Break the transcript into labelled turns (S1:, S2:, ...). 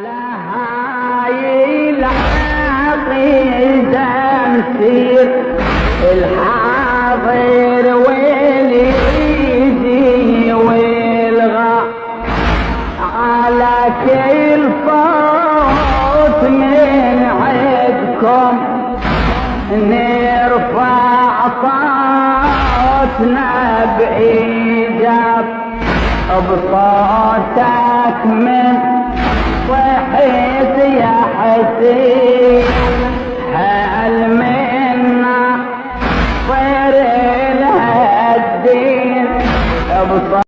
S1: هاي العقيدة نسير الحاضر واليجي والغا على كل صوت من عندكم نرفع صوتنا بإيجاب بصوتك من صحيت يا حسين